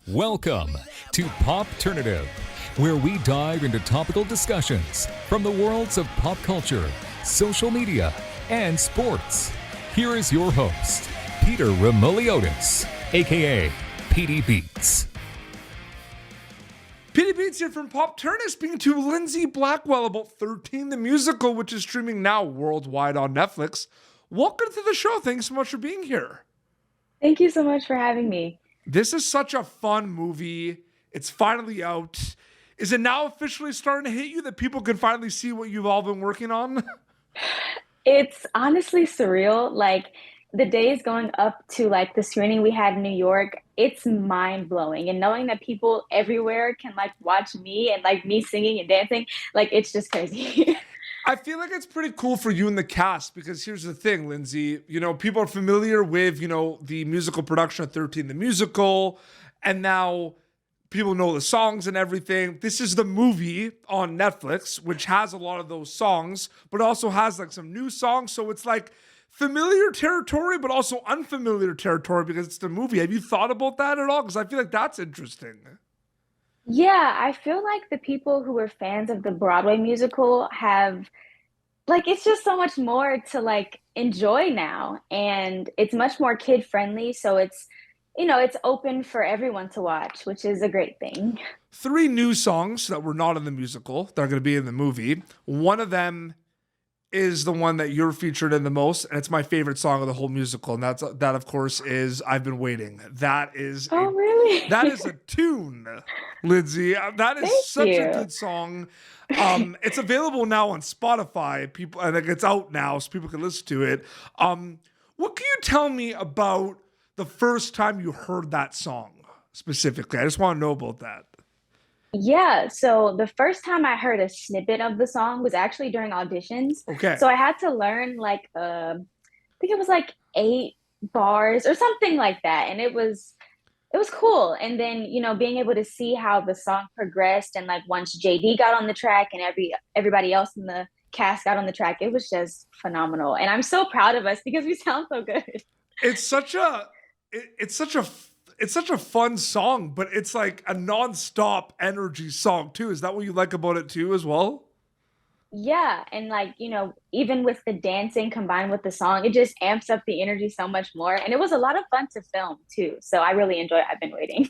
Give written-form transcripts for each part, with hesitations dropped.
Welcome to Popternative, where we dive into topical discussions from the worlds of pop culture, social media, and sports. Here is your host, Peter Remoliotis, aka PD Beats. PD Beats here from Popternative, speaking to Lindsey Blackwell about 13 the Musical, which is streaming now worldwide on Netflix. Welcome to the show. Thanks so much for being here. Thank you so much for having me. This is such a fun movie. It's finally out. Is it now officially starting to hit you that people can finally see what you've all been working on? It's honestly surreal. Like the days going up to like the screening we had in New York, it's mind blowing. And knowing that people everywhere can like watch me and like me singing and dancing, like it's just crazy. I feel like it's pretty cool for you and the cast because here's the thing, Lindsey. You know, people are familiar with, the musical production of 13 the Musical, and now people know the songs and everything. This is the movie on Netflix, which has a lot of those songs, but also has like some new songs. So it's like familiar territory, but also unfamiliar territory because it's the movie. Have you thought about that at all? Because I feel like that's interesting. Yeah, I feel like the people who are fans of the Broadway musical have like it's just so much more to like enjoy now. And it's much more kid friendly. So it's open for everyone to watch, which is a great thing. 3 new songs that were not in the musical that are going to be in the movie. One of them is the one that you're featured in the most, and it's my favorite song of the whole musical, and that of course is "I've Been Waiting." That is Really? that is a tune, Lindsey. That is Thank such you. a good song. It's available now on Spotify. People, I think it's out now, so people can listen to it. What can you tell me about the first time you heard that song specifically? I just want to know about that. Yeah, so the first time I heard a snippet of the song was actually during auditions. Okay. So I had to learn like I think it was like 8 bars or something like that. And it was cool. And then, being able to see how the song progressed and like once JD got on the track and everybody else in the cast got on the track, it was just phenomenal. And I'm so proud of us because we sound so good. It's such a it's such a fun song, but it's like a non-stop energy song too. Is that what you like about it too as well? Yeah, and like, even with the dancing combined with the song, it just amps up the energy so much more. And it was a lot of fun to film too. So I really enjoy I've Been Waiting.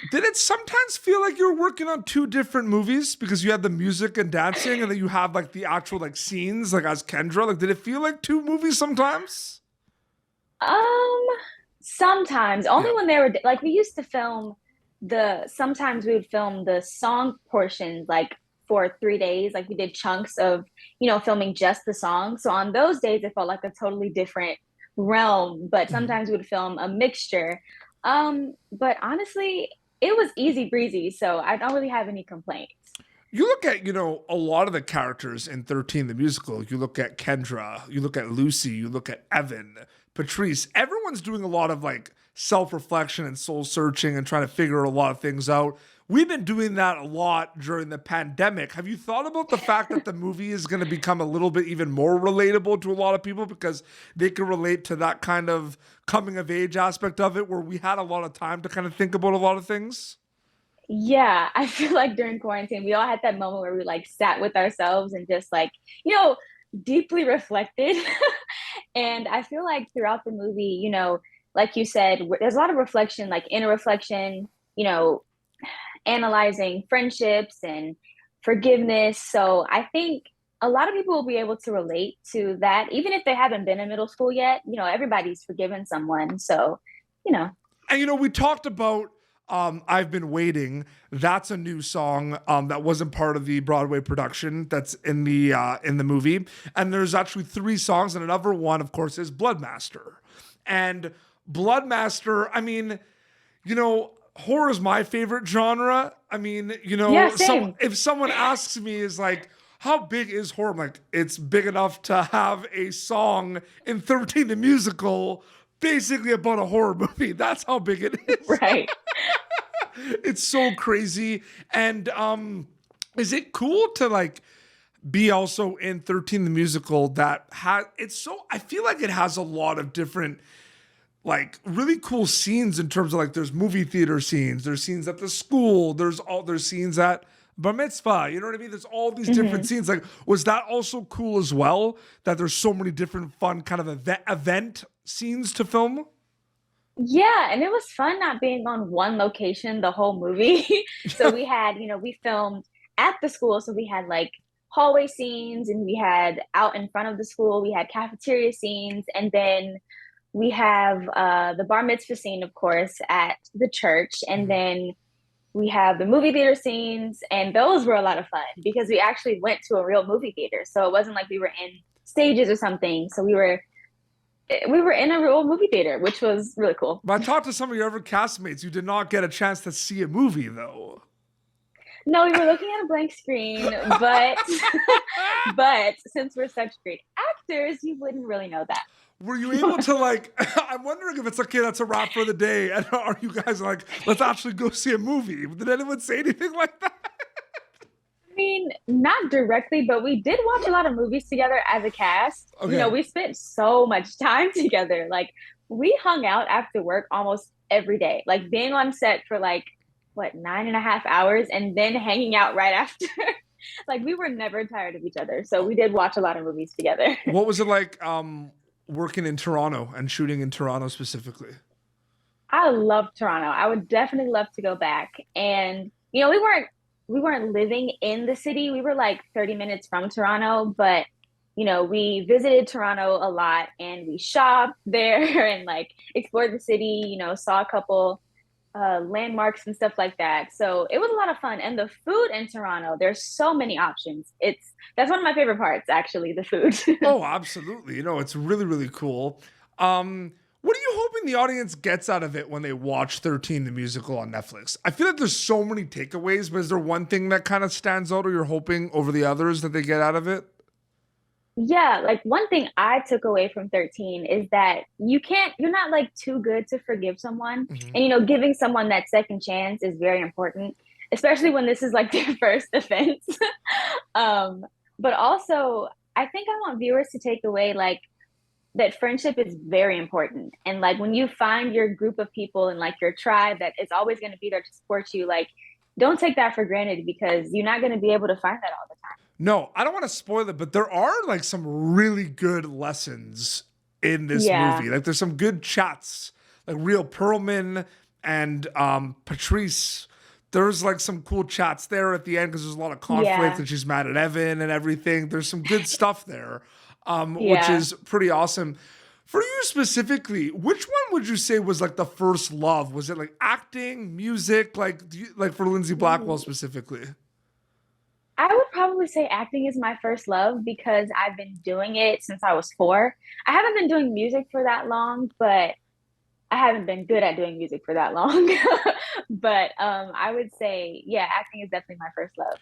Did it sometimes feel like you're working on 2 different movies because you had the music and dancing and then you have like the actual like scenes like as Kendra? Like did it feel like 2 movies sometimes? Um, Sometimes only Yeah. when they were like we used to film sometimes we would film the song portions like for 3 days. Like we did chunks of, filming just the song. So on those days it felt like a totally different realm, but sometimes we would film a mixture. But honestly, it was easy breezy, so I don't really have any complaints. You look at, a lot of the characters in 13 the Musical. You look at Kendra, you look at Lucy, you look at Evan, Patrice. Everyone's doing a lot of like self-reflection and soul searching and trying to figure a lot of things out. We've been doing that a lot during the pandemic. Have you thought about the fact that the movie is going to become a little bit even more relatable to a lot of people because they can relate to that kind of coming of age aspect of it where we had a lot of time to kind of think about a lot of things? Yeah, I feel like during quarantine, we all had that moment where we like sat with ourselves and just like, deeply reflected. And I feel like throughout the movie, like you said, there's a lot of reflection, like inner reflection, analyzing friendships and forgiveness. So I think a lot of people will be able to relate to that, even if they haven't been in middle school yet. Everybody's forgiven someone. So, you know. And we talked about I've Been Waiting. That's a new song that wasn't part of the Broadway production that's in the movie. And there's actually 3 songs, and another one, of course, is Bloodmaster. And Bloodmaster, I mean, horror is my favorite genre. I mean, Yeah, same. if someone asks me is like, how big is horror? I'm like, it's big enough to have a song in 13 the Musical basically about a horror movie. That's how big it is. Right. It's so crazy. And is it cool to like be also in 13 the Musical that I feel like it has a lot of different like really cool scenes in terms of like there's movie theater scenes, there's scenes at the school, there's scenes at Bar Mitzvah, you know what I mean? There's all these different scenes. Like, was that also cool as well? That there's so many different fun kind of event scenes to film? Yeah, and it was fun not being on one location the whole movie. So we had, we filmed at the school, so we had like hallway scenes, and we had out in front of the school, we had cafeteria scenes, and then we have the bar mitzvah scene, of course, at the church, and then we have the movie theater scenes, and those were a lot of fun because we actually went to a real movie theater. So it wasn't like we were in stages or something. So we were in a real movie theater, which was really cool. But I talked to some of your other castmates. You did not get a chance to see a movie, though. No, we were looking at a blank screen, but but since we're such great actors, you wouldn't really know that. Were you able to like, I'm wondering if it's okay, that's a wrap for the day. And are you guys like, let's actually go see a movie? Did anyone say anything like that? I mean, not directly, but we did watch a lot of movies together as a cast. Okay. We spent so much time together. Like, we hung out after work almost every day, like being on set for like, 9.5 hours and then hanging out right after. Like, we were never tired of each other. So we did watch a lot of movies together. What was it like working in Toronto and shooting in Toronto specifically? I love Toronto. I would definitely love to go back. And, we weren't living in the city. We were like 30 minutes from Toronto, but we visited Toronto a lot and we shopped there and like explored the city, saw a couple landmarks and stuff like that. So it was a lot of fun. And the food in Toronto, there's so many options. That's one of my favorite parts, actually, the food. Oh, absolutely. It's really, really cool. What are you hoping the audience gets out of it when they watch 13 the musical on Netflix? I feel like there's so many takeaways, but is there one thing that kind of stands out or you're hoping over the others that they get out of it? Yeah, like one thing I took away from 13 is that you're not like too good to forgive someone. And, giving someone that second chance is very important, especially when this is like their first offense. But also, I think I want viewers to take away like that friendship is very important. And like when you find your group of people and like your tribe that is always going to be there to support you, like don't take that for granted because you're not going to be able to find that all the time. No, I don't want to spoil it, but there are like some really good lessons in this movie. Like there's some good chats, like Rhea Perlman and Patrice. There's like some cool chats there at the end because there's a lot of conflict and she's mad at Evan and everything. There's some good stuff there, which is pretty awesome. For you specifically, which one would you say was like the first love? Was it like acting, music, like for Lindsey Blackwell specifically? I would probably say acting is my first love because I've been doing it since I was 4. I haven't been doing music for that long, but I haven't been good at doing music for that long. But I would say, acting is definitely my first love.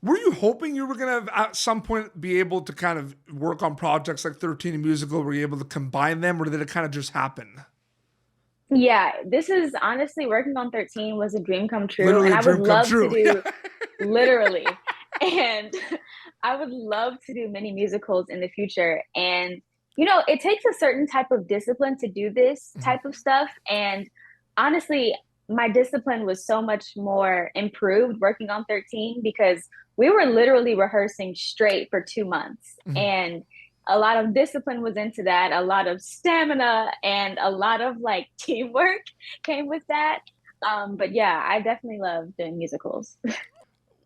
Were you hoping you were going to at some point be able to kind of work on projects like 13 musical? Were you able to combine them or did it kind of just happen? Yeah, this is honestly working on 13 was a dream come true. Literally and I would love to do literally. And I would love to do many musicals in the future. And, it takes a certain type of discipline to do this type of stuff. And honestly, my discipline was so much more improved working on 13 because we were literally rehearsing straight for 2 months. And a lot of discipline was into that. A lot of stamina and a lot of like teamwork came with that. But yeah, I definitely love doing musicals.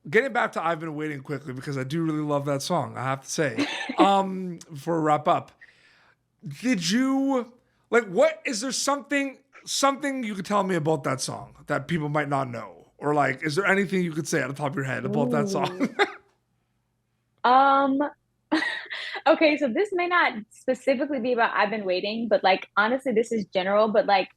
Getting back to I've Been Waiting quickly because I do really love that song, I have to say. Before we wrap up, did you is there something you could tell me about that song that people might not know? Or like, is there anything you could say out of the top of your head about that song? Okay, so this may not specifically be about I've Been Waiting, but like honestly, this is general, but like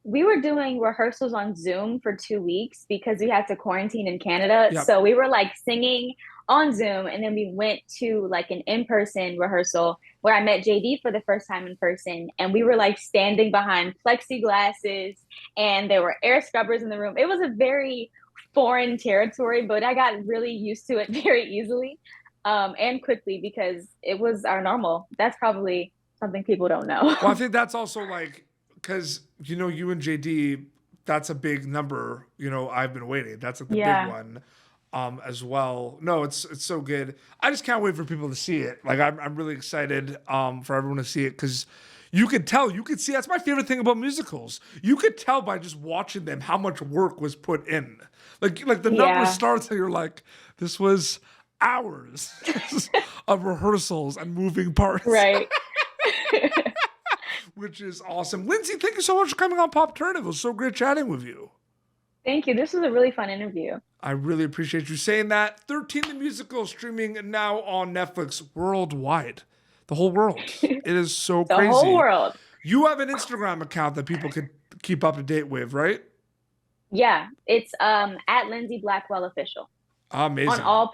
we were doing rehearsals on Zoom for 2 weeks because we had to quarantine in Canada. Yep. So we were like singing on Zoom and then we went to like an in-person rehearsal where I met JD for the first time in person. And we were like standing behind plexiglasses and there were air scrubbers in the room. It was a very foreign territory, but I got really used to it very easily and quickly because it was our normal. That's probably something people don't know. Well, I think that's also like, because you and JD, that's a big number. I've been waiting. That's like the big one. As well. No, it's so good. I just can't wait for people to see it. Like I'm really excited for everyone to see it because you could see. That's my favorite thing about musicals. You could tell by just watching them how much work was put in. Like the number starts and you're like, this was hours of rehearsals and moving parts. Right. Which is awesome. Lindsey, thank you so much for coming on Pop Turn. It was so great chatting with you. Thank you. This was a really fun interview. I really appreciate you saying that. 13 the Musical streaming now on Netflix worldwide. The whole world. It is so crazy. The whole world. You have an Instagram account that people could keep up to date with, right? Yeah. It's at Lindsey Blackwell Official. Amazing. On all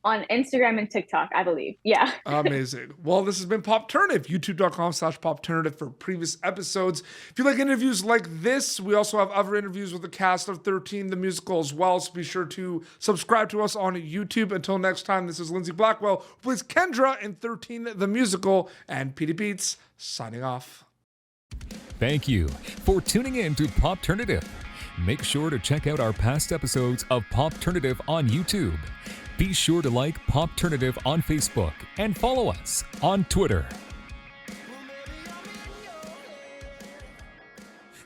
on Instagram and TikTok, I believe. Yeah. Amazing. Well, this has been Popternative, youtube.com/Popternative for previous episodes. If you like interviews like this, we also have other interviews with the cast of 13 the Musical as well, so be sure to subscribe to us on YouTube. Until next time, this is Lindsey Blackwell, who plays Kendra in 13 the Musical, and Petey Beats signing off. Thank you for tuning in to Popternative. Make sure to check out our past episodes of Popternative on YouTube. Be sure to like Popternative on Facebook and follow us on Twitter.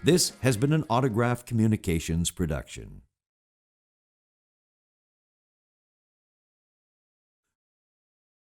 This has been an Autograph Communications production.